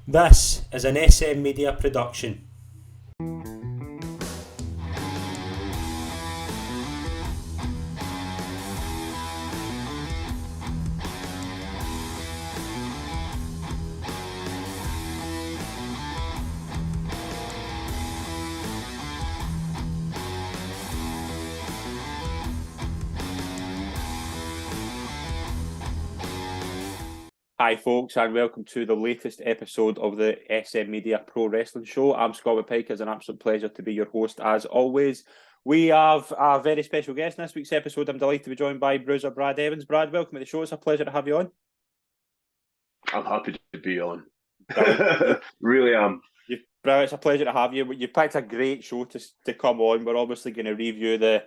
This is an SM Media production. Hi, folks, and welcome to the latest episode of the SM Media Pro Wrestling Show. I'm Scott Pike. It's an absolute pleasure to be your host, as always. We have a very special guest in this week's episode. I'm delighted to be joined by Bruiser Brad Evans. Brad, welcome to the show. It's a pleasure to have you on. I'm happy to be on. Brilliant. Really am. Brad, it's a pleasure to have you. You picked a great show to come on. We're obviously going to review the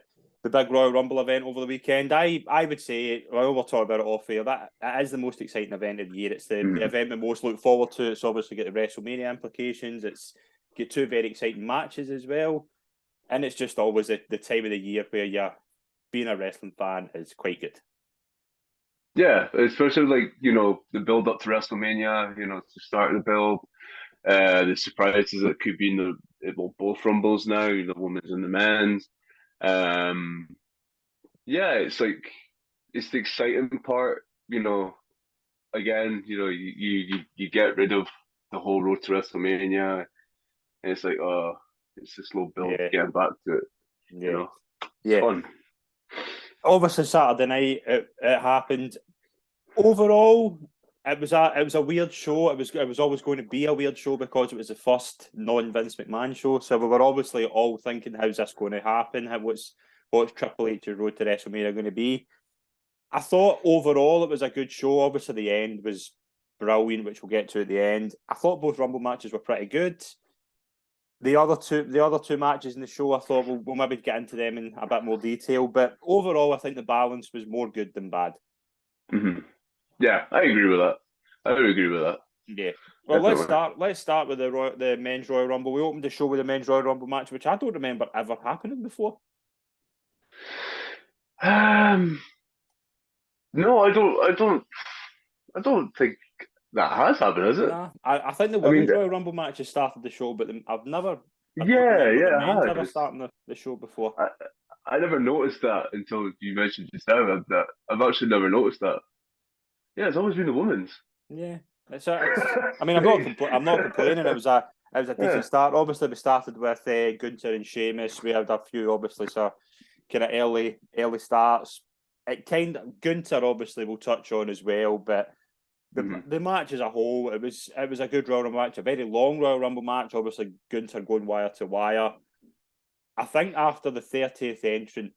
big Royal Rumble event over the weekend. I would say, well, we'll talk about it off air, that it is the most exciting event of the year. It's the event we most look forward to. It's obviously got the WrestleMania implications. It's got two very exciting matches as well. And it's just always the time of the year where being a wrestling fan is quite good. Yeah, especially the build up to WrestleMania, to start the build, the surprises that could be in both Rumbles now, the women's and the men's. Yeah, it's the exciting part, again, you get rid of the whole road to WrestleMania, and it's like, oh, it's a slow build getting back to it, It's fun. Obviously, Saturday night it happened. Overall, it was a weird show. It was always going to be a weird show because it was the first non-Vince McMahon show. So we were obviously all thinking, how's this going to happen? What's Triple H's road to WrestleMania going to be? I thought overall it was a good show. Obviously, the end was brilliant, which we'll get to at the end. I thought both Rumble matches were pretty good. The other two matches in the show, I thought we'll maybe get into them in a bit more detail. But overall, I think the balance was more good than bad. Mm-hmm. Yeah, I agree with that. I would agree with that. Yeah. Well, Definitely. let's start with the men's Royal Rumble. We opened the show with the men's Royal Rumble match, which I don't remember ever happening before. No, I don't think that has happened, has it? Nah, I think the women's Royal Rumble match has started the show, but I don't remember the men's ever starting the show before. I never noticed that until you mentioned just now. I've actually never noticed that. Yeah, it's always been the women's. Yeah, I mean, I'm not complaining. It was a decent start. Obviously, we started with Gunther and Sheamus. We had a few, obviously, so kind of early starts. Gunther obviously we'll touch on as well, but the match as a whole, it was a good Royal Rumble match, a very long Royal Rumble match. Obviously, Gunther going wire to wire. I think after the 30th entrant,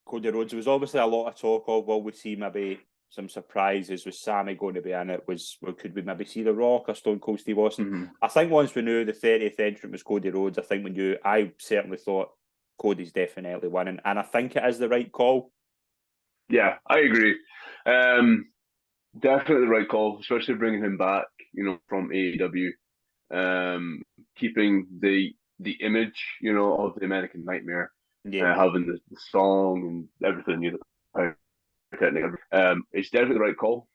Cody Rhodes, there was obviously a lot of talk of, will we see maybe some surprises? Was Sammy going to be in it? Could we maybe see The Rock or Stone Cold Steve Austin? I think once we knew the 30th entrant was Cody Rhodes, I certainly thought Cody's definitely winning, and I think it is the right call. Yeah, I agree. Definitely the right call, especially bringing him back, from AEW, keeping the image, of the American Nightmare, having the song and everything, it's definitely the right call.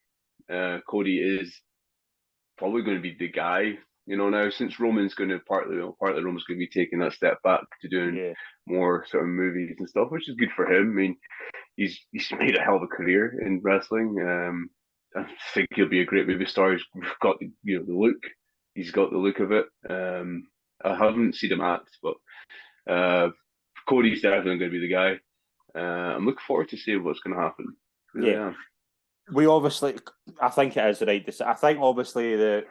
Cody is probably going to be the guy, now since Roman's going to partly Roman's going to be taking that step back to doing more sort of movies and stuff, which is good for him. I mean, he's made a hell of a career in wrestling. I think he'll be a great movie star. He's got the look. He's got the look of it. I haven't seen him act, but Cody's definitely going to be the guy. I'm looking forward to seeing what's going to happen. Really am. We obviously, I think it is right. I think obviously the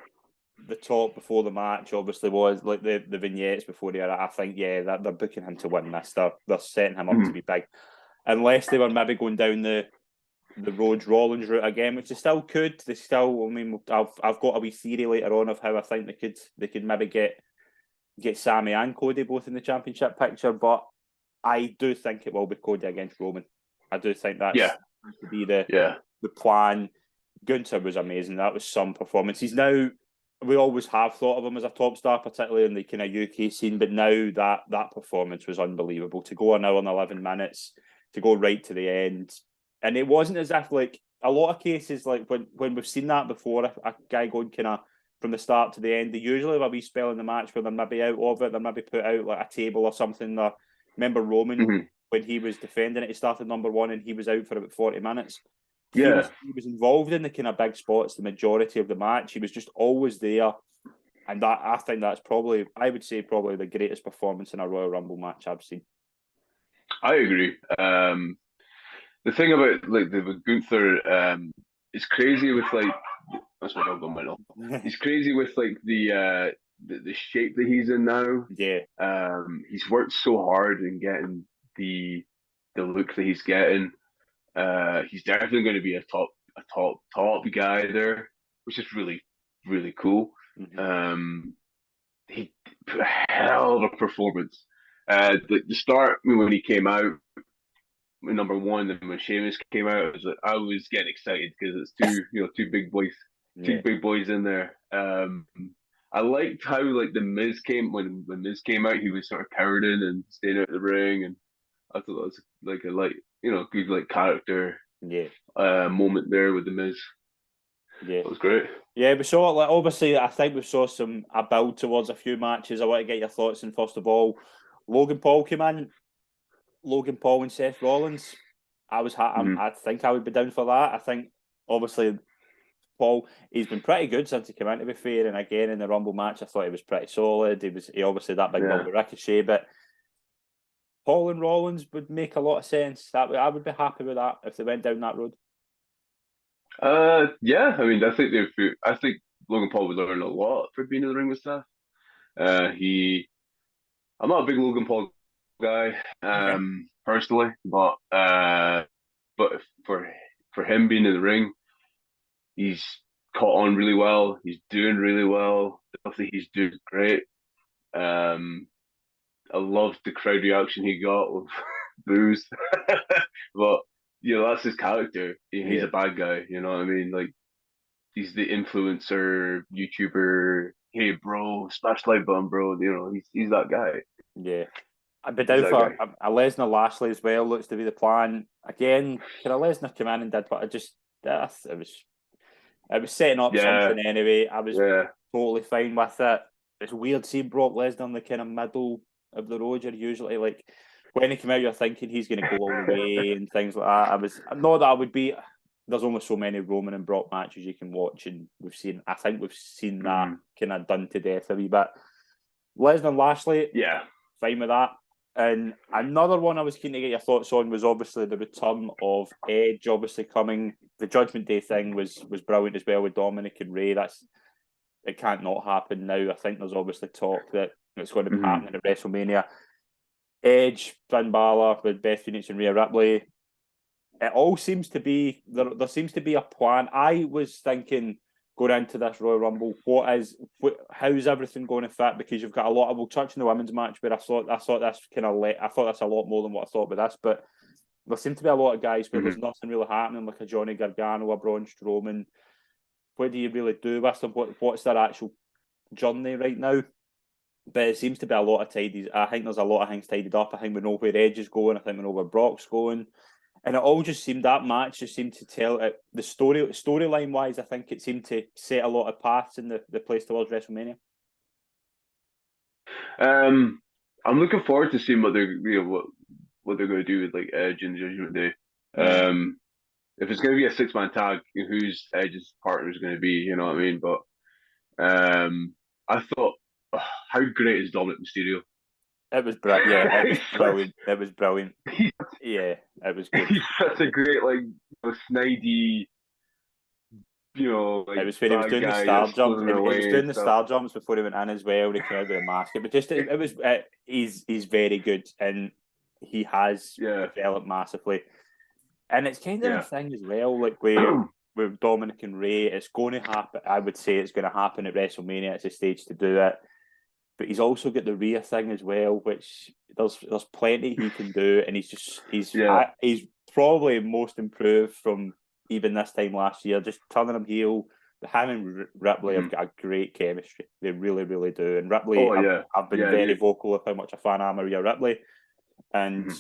talk before the match obviously was like the vignettes before the era. I think that they're booking him to win this. They're setting him up to be big, unless they were maybe going down the Rhodes Rollins route again, which they still could. I mean, I've got a wee theory later on of how I think they could maybe get Sammy and Cody both in the championship picture, but I do think it will be Cody against Roman. I do think that's to be the plan. Gunther was amazing. That was some performance. We always have thought of him as a top star, particularly in the kind of UK scene, but now that performance was unbelievable. To go an hour and 11 minutes, to go right to the end. And it wasn't as if, like, a lot of cases, like when we've seen that before, a guy going kind of from the start to the end. They usually have a wee spell in the match where they're maybe out of it, they're maybe put out like a table or something. Remember Roman, when he was defending it, he started number 1 and he was out for about 40 minutes. He was involved in the kind of big spots the majority of the match. He was just always there. And I think that's probably, I would say, probably the greatest performance in a Royal Rumble match I've seen. I agree. The thing about like the Gunther, it's crazy with like, that's my dog on my nose. He's crazy with like the shape that he's in now. Yeah. He's worked so hard in getting the look that he's getting. He's definitely going to be a top guy there, which is really, really cool. He put a hell of a performance. The start when he came out, number 1, and when Sheamus came out, I was getting excited because it's two big boys, two big boys in there. I liked how like the Miz when Miz came out, he was sort of cowering and staying out of the ring, and I thought that was like a good like character moment there with the Miz. Yeah, it was great. Yeah, we saw like obviously I think we saw a build towards a few matches. I want to get your thoughts on first of all. Logan Paul came in. Logan Paul and Seth Rollins. I think I would be down for that. I think obviously Paul, he's been pretty good since he came in, to be fair. And again in the Rumble match, I thought he was pretty solid. He obviously that big ball with Ricochet, but Paul and Rollins would make a lot of sense. I would be happy with that if they went down that road. Yeah, I mean, I think Logan Paul would learn a lot for being in the ring with Seth. I'm not a big Logan Paul guy, personally, but for him being in the ring, he's caught on really well. He's doing really well. I think he's doing great. I loved the crowd reaction he got with booze, but that's his character. He's a bad guy. You know what I mean? Like he's the influencer, YouTuber. Hey, bro, smash like button, bro. He's that guy. Yeah. I'd be down for a Lesnar Lashley as well. Looks to be the plan. Again, could a Lesnar come in and did, but it was setting up something anyway. I was totally fine with it. It's weird seeing Brock Lesnar in the kind of middle of the road. You're usually like, when he came out, you're thinking he's going to go all the way and things like that. There's only so many Roman and Brock matches you can watch, and I think we've seen that kind of done to death a wee bit. Lesnar Lashley, fine with that. And another one I was keen to get your thoughts on was obviously the return of Edge, obviously coming. The Judgment Day thing was brilliant as well with Dominic and Ray. It can't not happen now. I think there's obviously talk that it's going to be happening at WrestleMania. Edge, Finn Balor with Beth Phoenix and Rhea Ripley. It all seems to be there seems to be a plan. I was thinking going into this Royal Rumble, how's everything going to fit? Because you've got a lot of, we'll touch on the women's match, but I thought that's a lot more than what I thought with this. But there seem to be a lot of guys where there's nothing really happening, like a Johnny Gargano, a Braun Strowman. What do you really do with them? What's their actual journey right now? But it seems to be a lot of tidies. I think there's a lot of things tidied up. I think we know where Edge is going. I think we know where Brock's going. And it all just seemed, that match just seemed to tell it, the storyline wise, I think it seemed to set a lot of paths in the place towards WrestleMania. I'm looking forward to seeing what they're going to do with like Edge and Judgment Day. If it's going to be a 6-man tag, who's Edge's partner is going to be, you know what I mean? But I thought, how great is Dominic Mysterio? It was brilliant. Yeah, it was brilliant. It was brilliant. Yeah, it was good. He's such a great, snidey, it was when he was doing the star jumps. He was doing the star jumps before he went in as well. He came out with a mask. But just he's very good, and he has developed massively. And it's kind of a thing as well, like with Dominic and Ray, it's going to happen. I would say it's going to happen at WrestleMania. It's a stage to do it. But he's also got the Rhea thing as well, which there's plenty he can do, and he's probably most improved from even this time last year. Just turning him heel, but him and Ripley have got a great chemistry. They really, really do. And Ripley, I've been very vocal of how much a fan I am of Rhea Ripley, and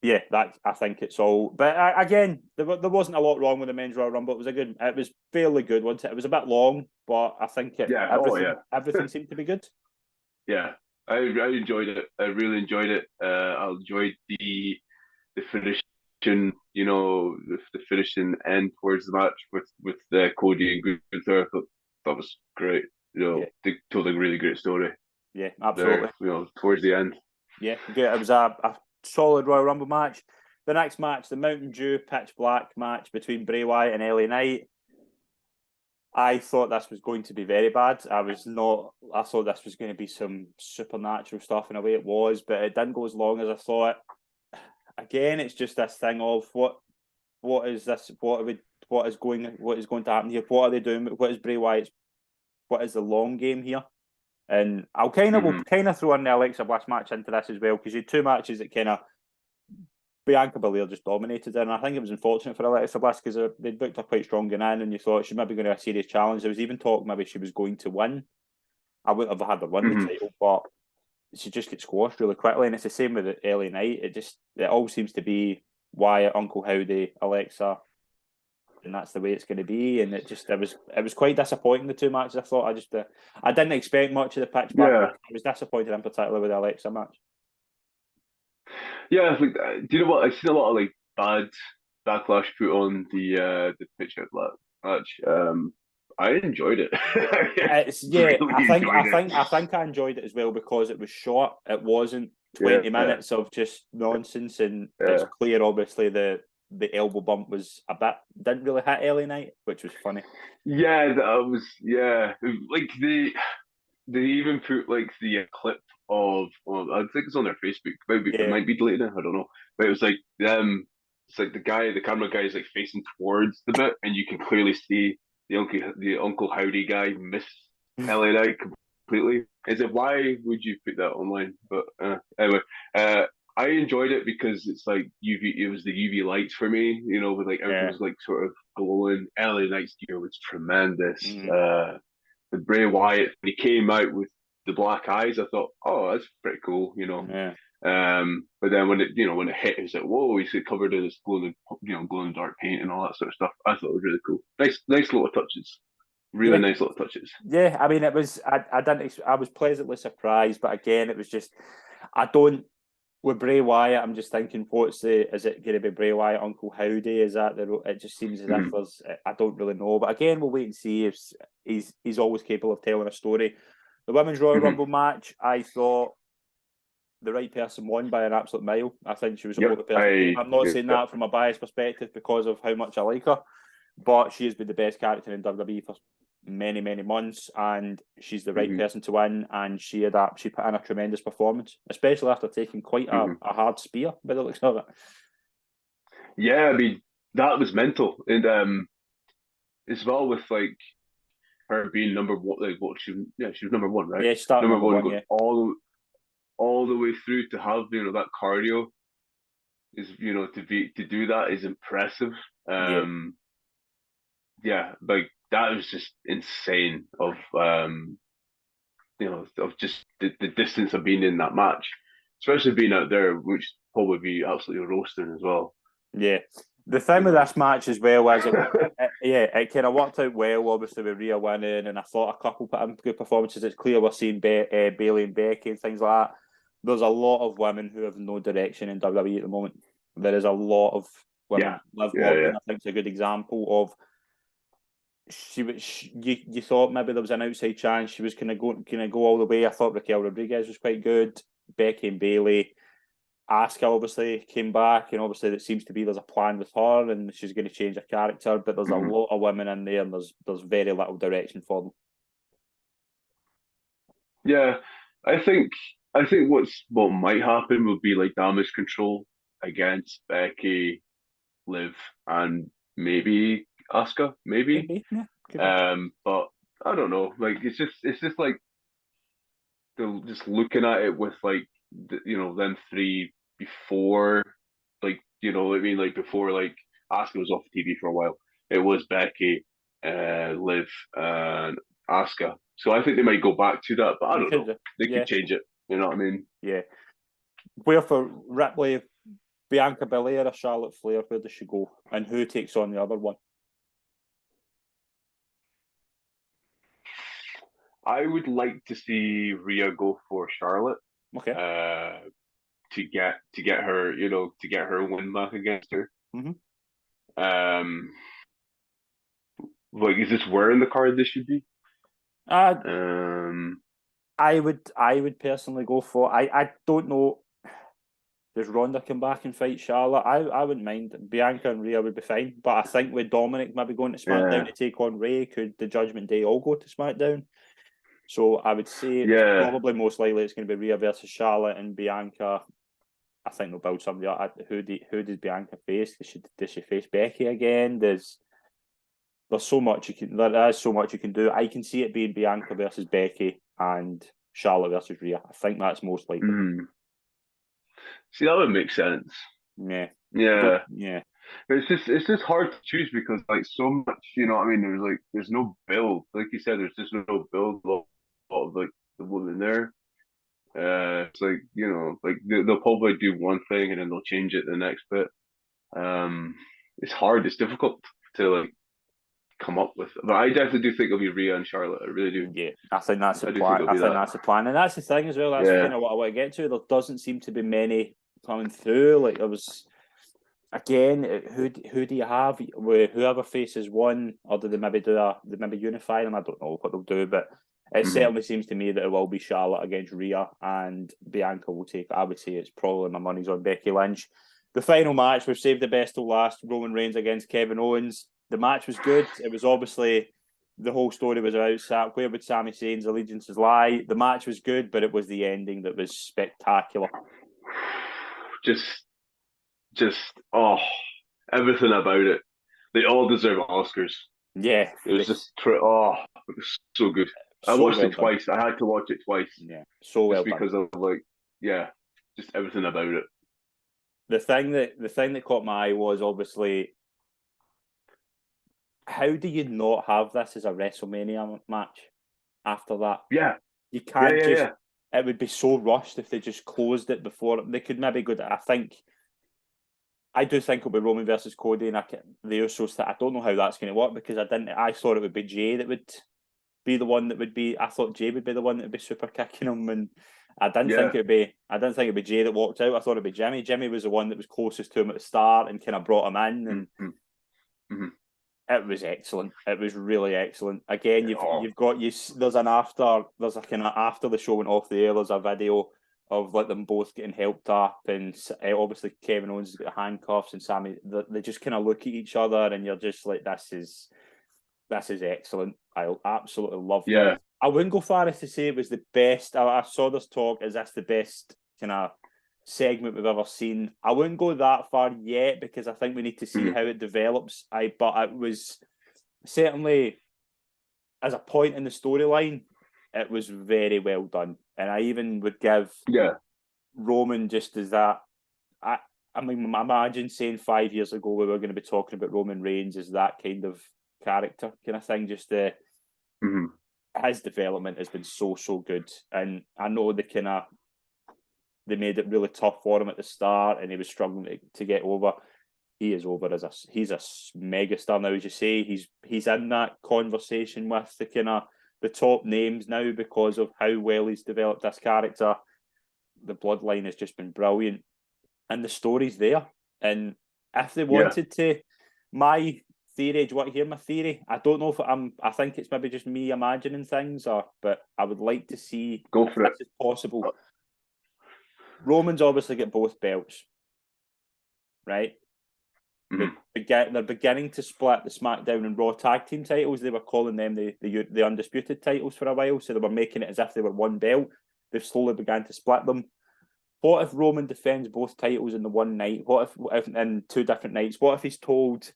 Yeah, that I think it's all. But again, there wasn't a lot wrong with the men's Royal Rumble. It was fairly good, wasn't it? It was a bit long, but I think everything seemed to be good. Yeah, I enjoyed it. I really enjoyed it. I enjoyed the finishing, the finishing end towards the match with Cody and Gunther. I thought that was great. They told a really great story. Yeah, absolutely. There, towards the end. Yeah, good. It was a solid Royal Rumble match. The next match, the Mountain Dew Pitch Black match between Bray Wyatt and LA Knight. I thought this was going to be very bad. I thought this was going to be some supernatural stuff in a way it was, but it didn't go as long as I thought. Again, it's just this thing of what is this? What is going to happen here? What are they doing? What is Bray Wyatt's? What is the long game here? And we'll kind of throw in the Alexa Bliss match into this as well, because you had two matches that kind of Bianca Belair just dominated, and I think it was unfortunate for Alexa Bliss because they booked her quite strong going in, and you thought she might be going to have a serious challenge. There was even talk maybe she was going to win. I wouldn't have had her win the title, but she just gets squashed really quickly, and it's the same with LA Knight. It all seems to be Wyatt, Uncle Howdy, Alexa, and that's the way it's going to be. And it was quite disappointing, the two matches. I thought I didn't expect much of the pitch back. Yeah. I was disappointed in particular with the Alexa match. Yeah, do you know what? I've seen a lot of bad backlash put on the pitch black match. I enjoyed it. I think I enjoyed it as well because it was short. It wasn't 20 minutes of just nonsense, and it's clear obviously the elbow bump was didn't really hit LA Knight, which was funny. Yeah, that was they even put the clip of, I think it's on their Facebook. Maybe it might be deleted now, I don't know. But it was it's the camera guy is facing towards the bit, and you can clearly see the Uncle Howdy guy miss LA Knight completely. Why would you put that online? But anyway, I enjoyed it because it's it was the UV lights for me, with everything was sort of glowing. LA Knight's gear was tremendous. The Bray Wyatt, when he came out with the black eyes, I thought, oh, that's pretty cool, Yeah. But then when it hit, it was like, whoa, he's covered in this glowing dark paint and all that sort of stuff. I thought it was really cool. Nice little touches. Really nice little touches. Yeah, I mean, it was. I was pleasantly surprised, but again, it was just. With Bray Wyatt, I'm just thinking, is it going to be Bray Wyatt, Uncle Howdy? Is that it just seems as if there's, I don't really know. But again, we'll wait and see if he's always capable of telling a story. The Women's Royal Rumble match, I thought the right person won by an absolute mile. I think she was the person. I'm not saying that from a biased perspective because of how much I like her, but she has been the best character in WWE for many, many months, and she's the right person to win, and she put in a tremendous performance, especially after taking quite a hard spear by the looks of it. Yeah, I mean, that was mental. And as well with her being number one, she was number one, right? Yeah, she started number one, all the way through to have that cardio is to do that is impressive. That was just insane of of just the distance of being in that match, especially being out there, which probably be absolutely roasting as well. Yeah. The thing with this match as well is it kind of worked out well, obviously, with Rhea winning, and I thought a couple put in good performances. It's clear we're seeing Bayley and Becky and things like that. There's a lot of women who have no direction in WWE at the moment. There is a lot of women. Liv Morgan, I think, is a good example of. You thought maybe there was an outside chance she was going to go all the way. I thought Raquel Rodriguez was quite good. Becky and Bayley. Asuka obviously came back, and obviously it seems to be there's a plan with her, and she's going to change her character. But there's a lot of women in there, and there's very little direction for them. Yeah, I think what might happen would be Damage Control against Becky, Liv, and maybe Asuka, maybe. Yeah. But I don't know. It's just they're just looking at it with them three before, what I mean, before Asuka was off TV for a while. It was Becky, Liv, and Asuka. So I think they might go back to that, but I don't know. They could change it. You know what I mean? Yeah. Where for Ripley, Bianca Belair or Charlotte Flair, where does she go? And who takes on the other one? I would like to see Rhea go for Charlotte. Okay. To get her, to get her win back against her. Mm-hmm. Like, is this where in the card this should be? I would personally go for. I don't know. Does Ronda come back and fight Charlotte? I wouldn't mind. Bianca and Rhea would be fine. But I think with Dominic maybe going to SmackDown to take on Ray, could the Judgment Day all go to SmackDown? So I would say probably most likely it's going to be Rhea versus Charlotte, and Bianca. I think they'll build somebody up. Who does Bianca face? Does she face Becky again? There's so much you can. There is so much you can do. I can see it being Bianca versus Becky and Charlotte versus Rhea. I think that's most likely. See, that would make sense. Yeah. But it's just hard to choose because like so much, what I mean. There's no build, like you said. There's just no build of like the woman there. It's like they'll probably do one thing and then they'll change it the next bit. It's hard. It's difficult to like come up with. But I definitely do think it'll be Rhea and Charlotte. I really do. Yeah, I think that's the plan. I think that's the plan, and that's the thing as well. That's kind of what I want to get to. There doesn't seem to be many coming through. Like there was. Again, who do you have? Whoever faces one, or do they maybe unify them? I don't know what they'll do, but it certainly seems to me that it will be Charlotte against Rhea, and Bianca will take. I would say it's probably my money's on Becky Lynch. The final match, we've saved the best till last. Roman Reigns against Kevin Owens. The match was good. It was obviously the whole story was about where would Sami Zayn's allegiances lie. The match was good, but it was the ending that was spectacular. Just everything about it. They all deserve Oscars. Yeah, it was it was so good. I watched it twice. I had to watch it twice. Yeah, so well done. Because of just everything about it. The thing that caught my eye was obviously, how do you not have this as a WrestleMania match after that? Yeah, you can't It would be so rushed if they just closed it before. They could maybe go to, I do think it'll be Roman versus Cody and the Usos. I don't know how that's going to work because I thought it would be Jay that would be the one that would be. I thought Jay would be the one that would be super kicking him, and I didn't think it'd be Jay that walked out. I thought it'd be Jimmy. Jimmy was the one that was closest to him at the start and kind of brought him in, and it was excellent. It was really excellent. Again, there's a kind of after the show went off the air. There's a video of like them both getting helped up, and obviously Kevin Owens has got handcuffs, and Sami. They just kind of look at each other, and you're just like, this is excellent. I absolutely loved it. I wouldn't go far as to say it was the best. I saw this talk. Is this the best kind of segment we've ever seen? I wouldn't go that far yet because I think we need to see how it develops. But it was certainly, as a point in the storyline, it was very well done. And I even would give Roman just as that. I imagine saying 5 years ago we were going to be talking about Roman Reigns as that kind of character kind of thing. Just his development has been so good, and I know they made it really tough for him at the start, and he was struggling to get over. He is over he's a megastar now, as you say. He's in that conversation with the top names now because of how well he's developed this character. The bloodline has just been brilliant, and the story's there. And if they wanted to, my theory, do you want to hear my theory? I don't know if I think it's maybe just me imagining things, but I would like to see if this is possible. Roman's obviously got both belts, right? They're beginning to split the SmackDown and Raw tag team titles. They were calling them the undisputed titles for a while, so they were making it as if they were one belt. They've slowly began to split them. What if Roman defends both titles in the one night? What if in 2 different nights? What if he's told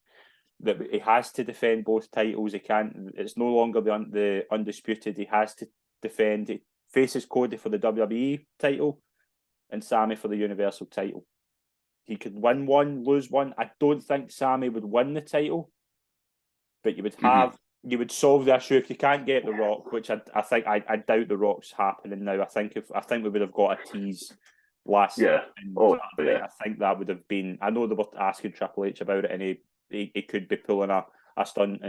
that he has to defend both titles? He can't. It's no longer the undisputed. He has to defend. He faces Cody for the WWE title and Sami for the Universal title. He could win one, lose one. I don't think Sami would win the title, but you would have you would solve the issue if you can't get The Rock, which I doubt The Rock's happening now. I think we would have got a tease last Yeah. Saturday. Yeah. I think that would have been. I know they were asking Triple H about it, and he could be pulling a stunt.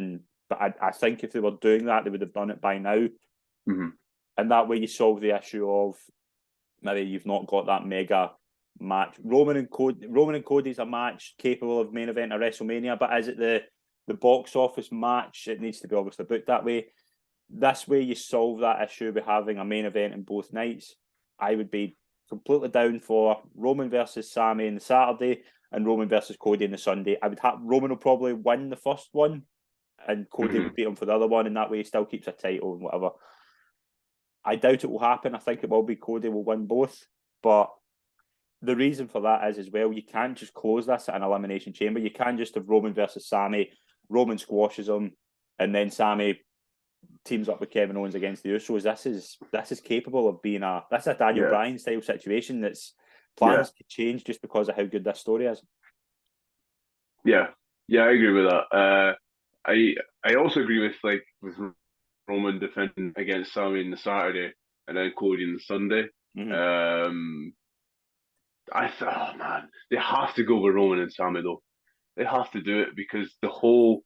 But I think if they were doing that, they would have done it by now. Mm-hmm. And that way, you solve the issue of maybe you've not got that mega match. Roman and Cody's a match capable of main event at WrestleMania, but is it the box office match? It needs to be obviously booked that way. This way, you solve that issue by having a main event in both nights. I would be completely down for Roman versus Sami on the Saturday and Roman versus Cody on the Sunday. I would have Roman will probably win the first one, and Cody will beat him for the other one, and that way he still keeps a title and whatever. I doubt it will happen. I think it will be Cody will win both, but the reason for that is as well, you can't just close this at an elimination chamber. You can't just have Roman versus Sami. Roman squashes him, and then Sami teams up with Kevin Owens against the Usos. This is capable of being a Daniel Bryan style situation. That's plans to change just because of how good this story is. Yeah, I agree with that. I also agree with Roman defending against Sami on the Saturday and then Cody on the Sunday. Mm-hmm. I thought, oh man, they have to go with Roman and Sami though. They have to do it because the whole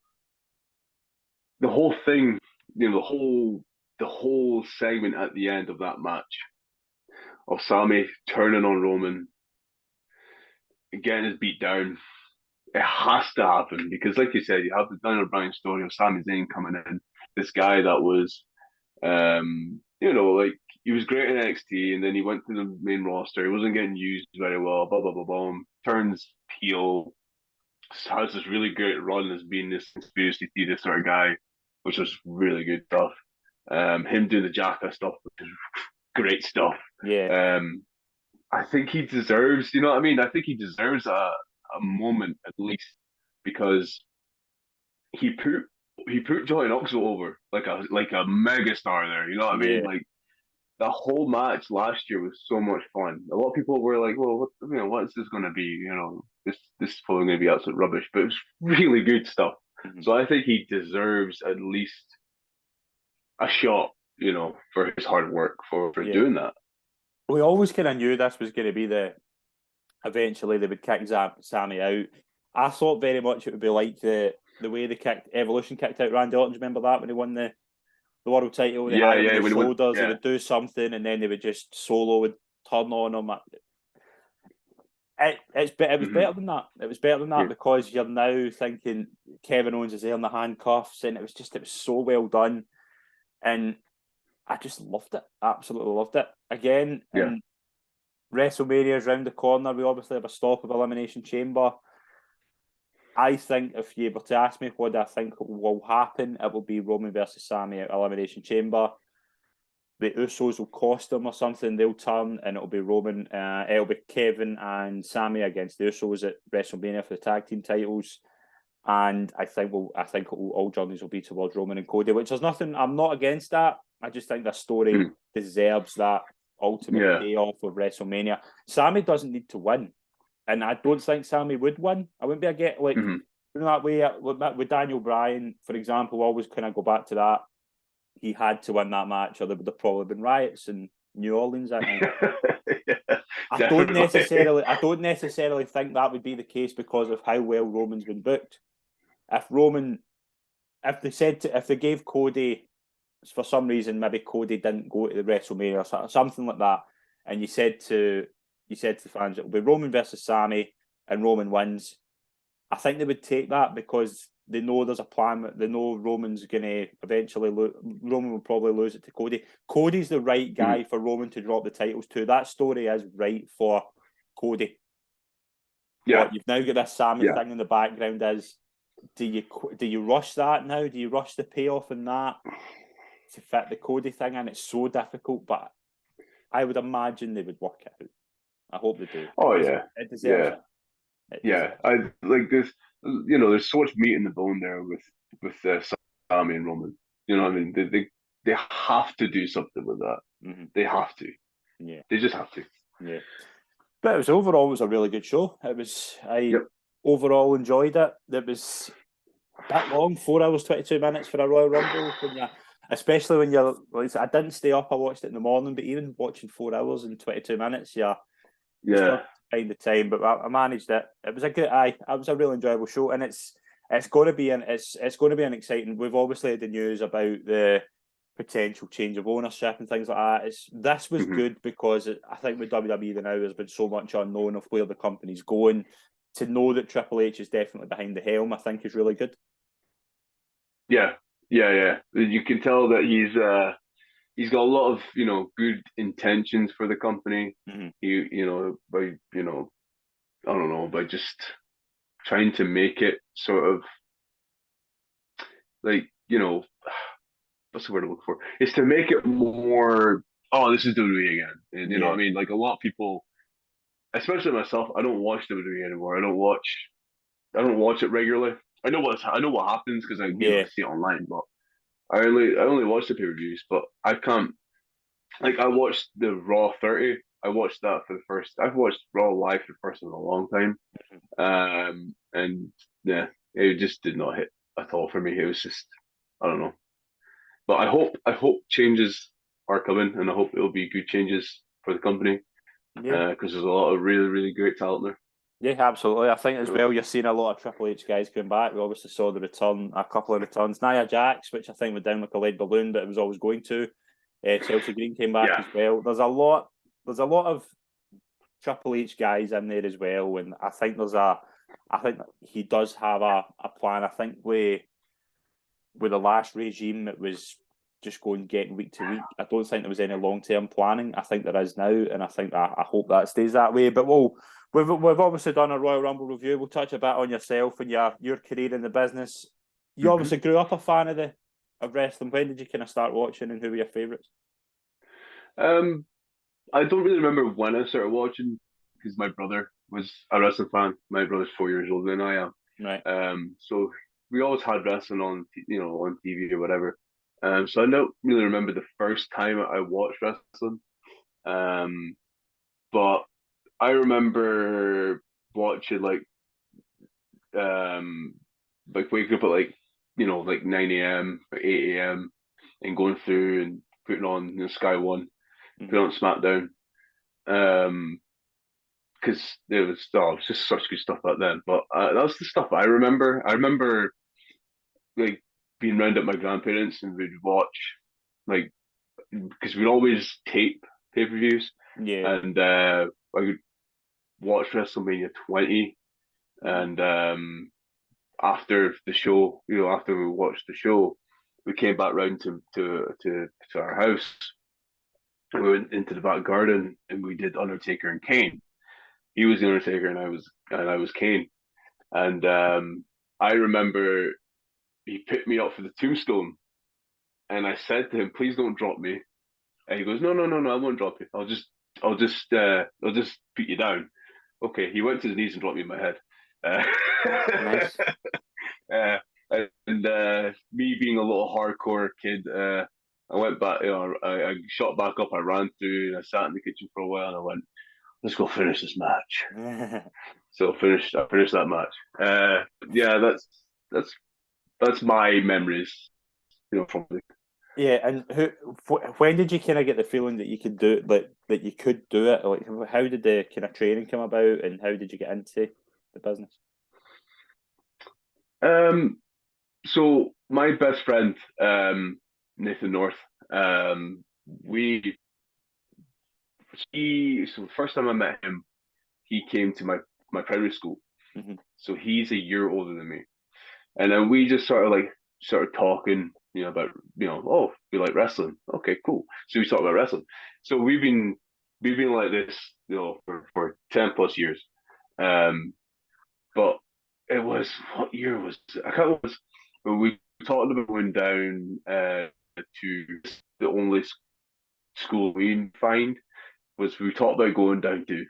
thing, the whole segment at the end of that match of Sami turning on Roman, getting his beat down, it has to happen because, like you said, you have the Daniel Bryan story of Sami Zayn coming in, this guy that was, like he was great in NXT, and then he went to the main roster. He wasn't getting used very well. Blah blah blah blah. Turns heel, has this really great run as being this conspiracy theorist sort of guy, which was really good stuff. Him doing the Jacka stuff, which is great stuff. Yeah. I think he deserves, you know what I mean? I think he deserves a moment at least because he put Johnny Knoxville over like a mega star there. You know what I mean? Like the whole match last year was so much fun. A lot of people were like, "Well, what's this going to be? This is probably going to be absolute rubbish." But it was really good stuff. Mm-hmm. So I think he deserves at least a shot, for his hard work for doing that. We always kind of knew this was going to be eventually they would kick Sami out. I thought very much it would be like the way Evolution kicked out Randy Orton. Do you remember that when he won the world title? They had him on the shoulders. They would do something, and then they would just Solo would turn on him. It was better than that. It was better than that because you're now thinking Kevin Owens is there in the handcuffs, and it was so well done, and I just loved it. Absolutely loved it. Again, and WrestleMania is round the corner. We obviously have a stop of Elimination Chamber. I think if you were to ask me what I think will happen, it will be Roman versus Sami at Elimination Chamber. The Usos will cost them or something. They'll turn, and it'll be Roman. It'll be Kevin and Sami against the Usos at WrestleMania for the tag team titles. And I think all journeys will be towards Roman and Cody, which there's nothing. I'm not against that. I just think the story deserves that ultimate payoff of WrestleMania. Sami doesn't need to win, and I don't think Sami would win. I wouldn't be that way with Daniel Bryan, for example. Always kind of go back to that. He had to win that match, or there would have probably been riots in New Orleans that night. I don't necessarily think that would be the case because of how well Roman's been booked. If they gave Cody, for some reason, maybe Cody didn't go to the WrestleMania or something like that, and you said to the fans it'll be Roman versus Sami and Roman wins, I think they would take that because they know there's a plan. They know Roman's going to eventually Roman will probably lose it to Cody. Cody's the right guy for Roman to drop the titles to. That story is right for Cody. Yeah, but you've now got this Sami thing in the background. Do you rush that now? Do you rush the payoff in that to fit the Cody thing? And it's so difficult, but I would imagine they would work it out. I hope they do. Oh yeah, it deserves it. I like this. There's so much meat in the bone there with Sami and Roman. You know what I mean? They have to do something with that. Mm-hmm. They have to. Yeah, they just have to. Yeah, but it was a really good show. Overall enjoyed it. It was a bit long, 4 hours 22 minutes for a Royal Rumble. Especially when you're, I didn't stay up. I watched it in the morning, but even watching 4 hours and 22 minutes, Yeah. Find the time, but I managed it. It was a good it was a really enjoyable show, and it's going to be an exciting. We've obviously had the news about the potential change of ownership and things like that. This was good because I think with WWE now there's been so much unknown of where the company's going. To know that Triple H is definitely behind the helm, I think, is really good. Yeah. You can tell that he's got a lot of good intentions for the company. By I don't know, by just trying to make it sort of like what's the word I'm looking for? Is to make it more. Oh, this is WWE again, and you know what I mean. Like a lot of people, especially myself, I don't watch WWE anymore. I don't watch it regularly. I know what happens because I see it online, but I only watch the pay-per-views. But I can't. Like I watched the Raw 30. I watched that for the first. I've watched Raw live for the first time in a long time. And yeah, it just did not hit at all for me. It was just I don't know. But I hope changes are coming, and I hope it'll be good changes for the company. Because there's a lot of really really great talent there. Yeah, absolutely. I think as well, you're seeing a lot of Triple H guys coming back. We obviously saw a couple of returns. Nia Jax, which I think went down like a lead balloon, but it was always going to. Chelsea Green came back as well. There's a lot of Triple H guys in there as well, and I think he does have a plan. I think with the last regime, it was just getting week to week. I don't think there was any long-term planning. I think there is now, and I hope that stays that way. But we've obviously done a Royal Rumble review. We'll touch a bit on yourself and your career in the business. You obviously grew up a fan of wrestling. When did you kind of start watching, and who were your favourites? I don't really remember when I started watching because my brother was a wrestling fan. My brother's 4 years older than I am. Right. So we always had wrestling on, on TV or whatever. So I don't really remember the first time I watched wrestling. But I remember watching like waking up at like 9 a.m. or 8 a.m. and going through and putting on Sky One, putting on SmackDown. Because it was just such good stuff back then. But that's the stuff I remember. I remember like being round at my grandparents and we'd watch like because we'd always tape pay-per-views. And I would watch WrestleMania 20, and after the show, after we watched the show, we came back round to our house. We went into the back garden and we did Undertaker and Kane. He was the Undertaker and I was Kane. And I remember he picked me up for the tombstone, and I said to him, "Please don't drop me." And he goes, "No, no, no, no, I won't drop you. I'll just put you down." Okay, he went to his knees and dropped me in my head. Nice. And me being a little hardcore kid, I went back. I shot back up. I ran through, and I sat in the kitchen for a while, and I went, "Let's go finish this match." So I finished that match. Yeah, that's my memories, from the. Yeah, and when did you kind of get the feeling that you could do it, that you could do it? Like, how did the kind of training come about, and how did you get into the business? So my best friend, Nathan North, so the first time I met him, he came to my primary school. So he's a year older than me. And then we just started talking, about, oh, we like wrestling. Okay, cool. So we talked about wrestling. So we've been like this, for 10 plus years. But it was, what year was it? I can't remember. But we talked about going down to the only school we find we talked about going down to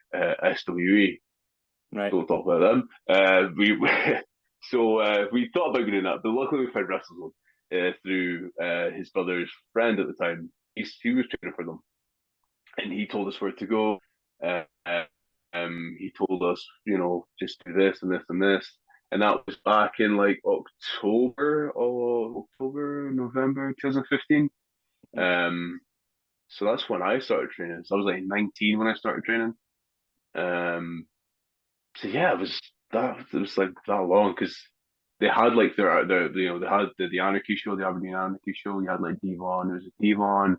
SWE. Right. Don't talk about them. We we thought about doing that, but luckily we found WrestleZone through his brother's friend at the time. He was training for them, and he told us where to go. He told us, just do this and this and this, and that was back in like November 2015. So that's when I started training. So I was like 19 when I started training. So yeah, it was like that long because they had like they had the Anarchy show, the Aberdeen Anarchy show. You had like Devon, there was a Devon,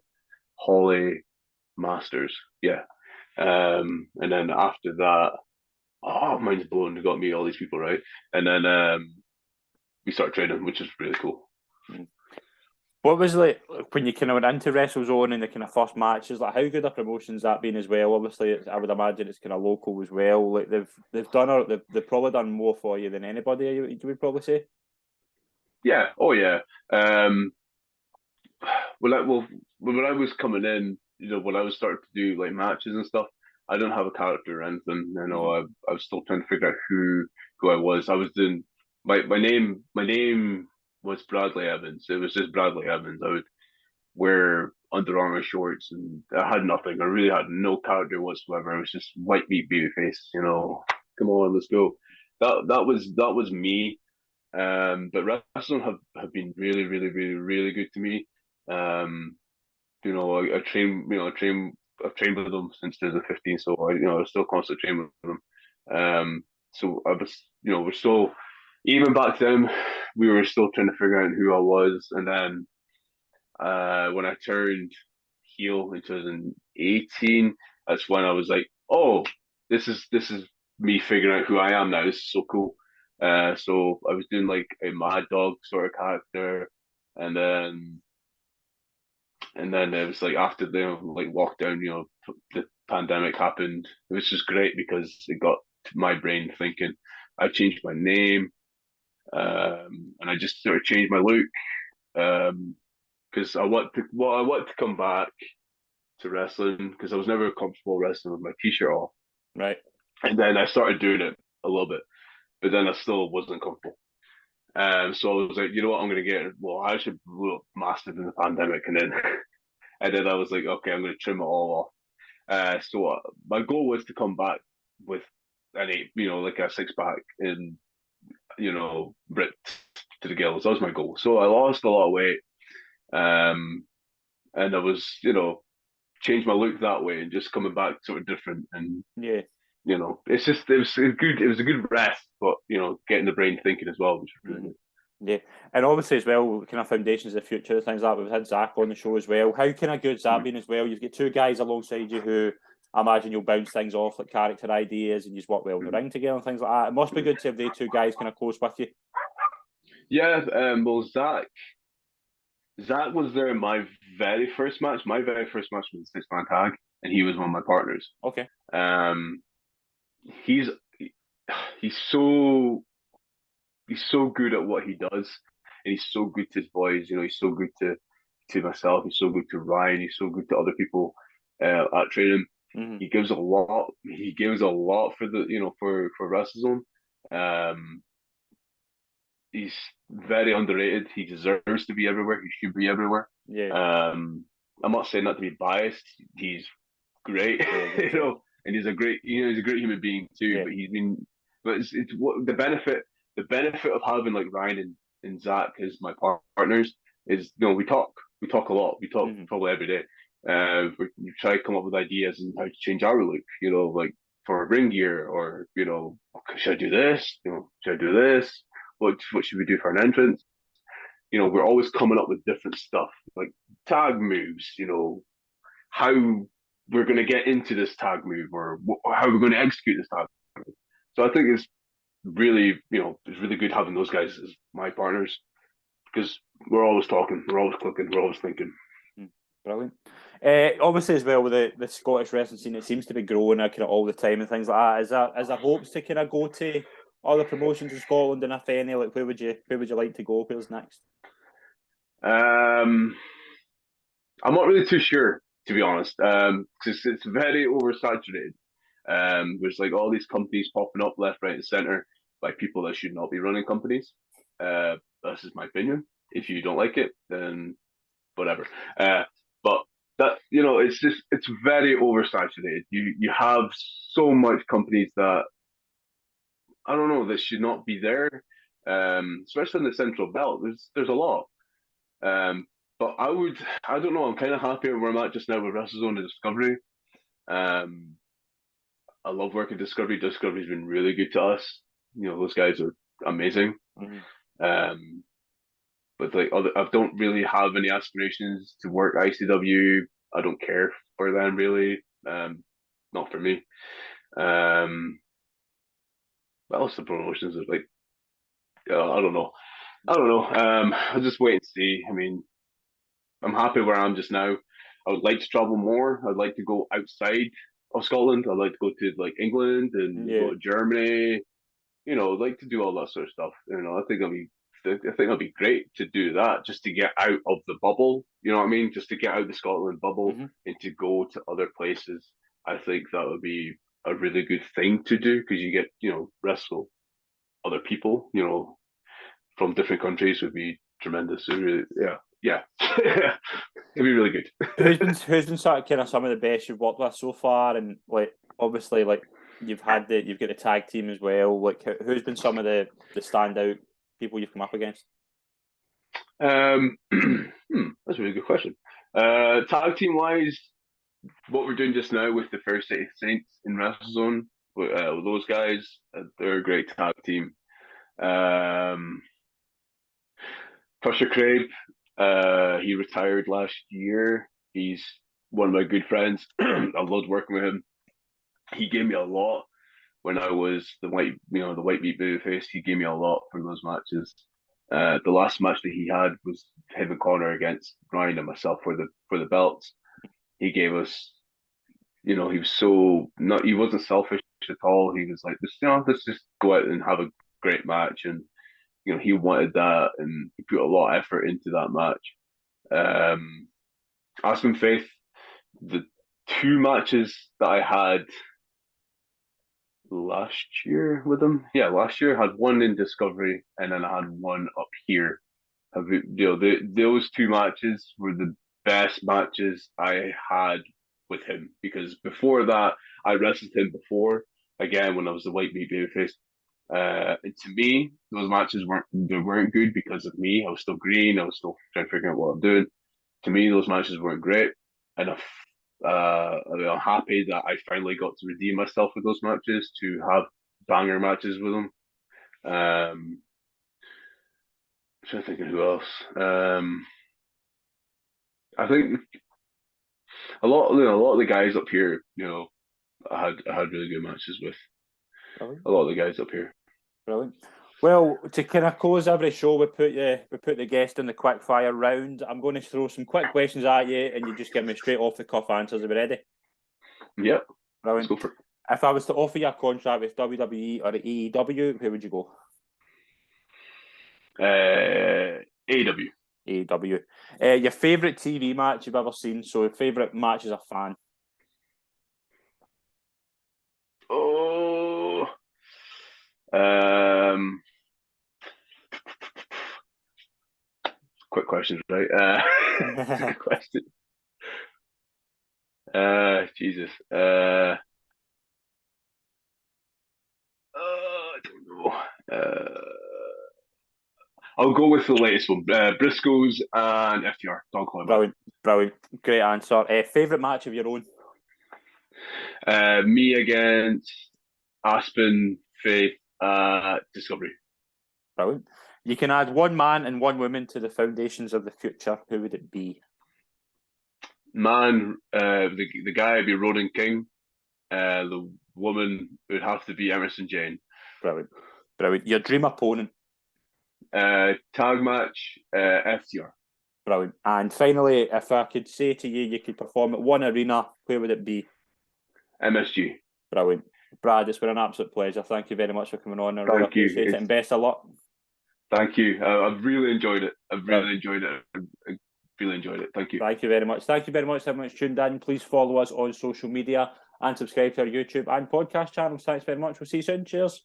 Holly, Masters, yeah. And then after that, oh, mind's blown. They got me all these people right, and then we started training, which is really cool. What was like when you kind of went into WrestleZone and the kind of first matches? Like, how good a promotion's that been as well? Obviously, I would imagine it's kind of local as well. Like they've probably done more for you than anybody. You would probably say. Yeah. Oh yeah. Um, when I was coming in, when I was starting to do like matches and stuff, I didn't have a character or anything. I was still trying to figure out who I was. I was doing my name was Bradley Evans. It was just Bradley Evans. I would wear Under Armour shorts, and I had nothing. I really had no character whatsoever. I was just white meat baby face. Come on, let's go. That was me. But wrestling have been really, really, really, really good to me. Um, I train, I've trained with them since 2015, so I still constantly train with them. So I was, we're still, even back then, we were still trying to figure out who I was, and then when I turned heel in 2018, that's when I was like, oh, this is me figuring out who I am now. This is so cool. So I was doing like a Mad Dog sort of character, and then it was like after the like lockdown, the pandemic happened. It was just great because it got my brain thinking. I changed my name, and I just sort of changed my look, because I want to come back to wrestling because I was never comfortable wrestling with my t-shirt off. Right. And then I started doing it a little bit, but then I still wasn't comfortable. So I was like, you know what, I'm gonna get it. Well, I actually blew up massive in the pandemic, and then I was like, okay, I'm gonna trim it all off. So my goal was to come back with like a six pack and ripped to the gills. That was my goal. So I lost a lot of weight, and I was changed my look that way and just coming back sort of different. And Yeah. it's just it was a good rest, but getting the brain thinking as well, which was really good. Yeah, and obviously as well, kind of foundations of the future, things like that. We've had Zach on the show as well. How kind of good's that been as well? You've got two guys alongside you who I imagine you'll bounce things off like character ideas, and you work well in the ring together and things like that. It must be good to have the two guys kind of close with you. Yeah, well, Zach was there in my very first match. My very first match was a six-man tag, and he was one of my partners. Okay. He's he's so he's so good at what he does, and he's so good to his boys. He's so good to myself. He's so good to Ryan. He's so good to other people at training. Mm-hmm. He gives a lot. He gives a lot for the for WrestleZone. He's very underrated. He deserves to be everywhere. He should be everywhere. Yeah. I'm not saying that to be biased. He's great, and he's a great human being too. Yeah. But it's what the benefit of having like Ryan and Zach as my partners is, we talk a lot. We talk probably every day. We try to come up with ideas and how to change our look. Like for ring gear, or should I do this? Should I do this? What should we do for an entrance? We're always coming up with different stuff, like tag moves. How we're going to get into this tag move, or how we're going to execute this tag move. So I think it's really, it's really good having those guys as my partners, because we're always talking, we're always clicking, we're always thinking. Brilliant. Obviously, as well, with the Scottish wrestling scene, it seems to be growing kind of all the time and things like that. Is there hopes to kind of go to other promotions in Scotland, and if any, like where would you like to go? Where's next? I'm not really too sure, to be honest, because it's very oversaturated. There's like all these companies popping up left, right, and center by people that should not be running companies. This is my opinion. If you don't like it, then whatever. But that it's very oversaturated. You have so much companies that I don't know that should not be there. Especially in the Central Belt. There's a lot. But I don't know. I'm kind of happy where I'm at just now with WrestleZone and Discovery. I love working Discovery. Discovery's been really good to us. Those guys are amazing. But like I don't really have any aspirations to work ICW. I don't care for them really. Not for me. What else the promotions are like? I don't know. I'll just wait and see. I mean, I'm happy where I am just now. I would like to travel more. I'd like to go outside of Scotland. I'd like to go to like England and go to Germany. I'd like to do all that sort of stuff. I think it'll be great to do that, just to get out of the bubble. You know what I mean? Just to get out of the Scotland bubble and to go to other places. I think that would be a really good thing to do, because you get, wrestle other people, from different countries would be tremendous. Really, yeah. It'd be really good. who's been sort of kind of some of the best you've worked with so far, and like obviously like you've got the tag team as well. Like who's been some of the standout people you've come up against? That's a really good question. Tag team wise, what we're doing just now with the First City Saints in WrestleZone, with those guys, they're a great tag team. Crusher Craig, he retired last year. He's one of my good friends. I loved working with him. He gave me a lot when I was the white meat babyface. He gave me a lot for those matches. The last match that he had was him and Connor against Ryan and myself for the belts. He gave us, he was he wasn't selfish at all. He was like, let's just go out and have a great match. And, he wanted that, and he put a lot of effort into that match. Aspen Faith, the two matches that I had last year with him, last year, I had one in Discovery, and then I had one up here. Those two matches were the best matches I had with him, because before that, I wrestled him before, again, when I was the white meat babyface. And to me, those matches weren't good because of me. I was still green. I was still trying to figure out what I'm doing. To me, those matches weren't great, and I'm happy that I finally got to redeem myself with those matches, to have banger matches with them. I'm trying to think of who else. I think a lot of the guys up here, I had really good matches with. Brilliant. A lot of the guys up here. Brilliant. Well, to kind of close every show, we put the guest in the quick fire round. I'm going to throw some quick questions at you, and you just give me straight off the cuff answers. Are we ready? Yep. Brilliant. Let's go for it. If I was to offer you a contract with WWE or AEW, where would you go? AEW. AEW. Your favourite TV match you've ever seen? So, favourite match as a fan? Oh. Quick questions, right? Good question. Jesus. I don't know. I'll go with the latest one. Briscoes and FTR. Brilliant. Great answer. Favourite match of your own? Me against Aspen, Faith, Discovery. Brilliant. You can add one man and one woman to the foundations of the future. Who would it be? Man, the guy would be Ronan King. The woman would have to be Emerson Jane. Brilliant. Your dream opponent? Tag match, FTR. Brilliant. And finally, if I could say to you, you could perform at one arena, where would it be? MSG. Brilliant. Brad, it's been an absolute pleasure. Thank you very much for coming on. I really appreciate it, and best of luck. Thank you. I've really enjoyed it. I really enjoyed it. Thank you. Thank you very much. Thank you very much, everyone who's tuned in. Please follow us on social media and subscribe to our YouTube and podcast channels. Thanks very much. We'll see you soon. Cheers.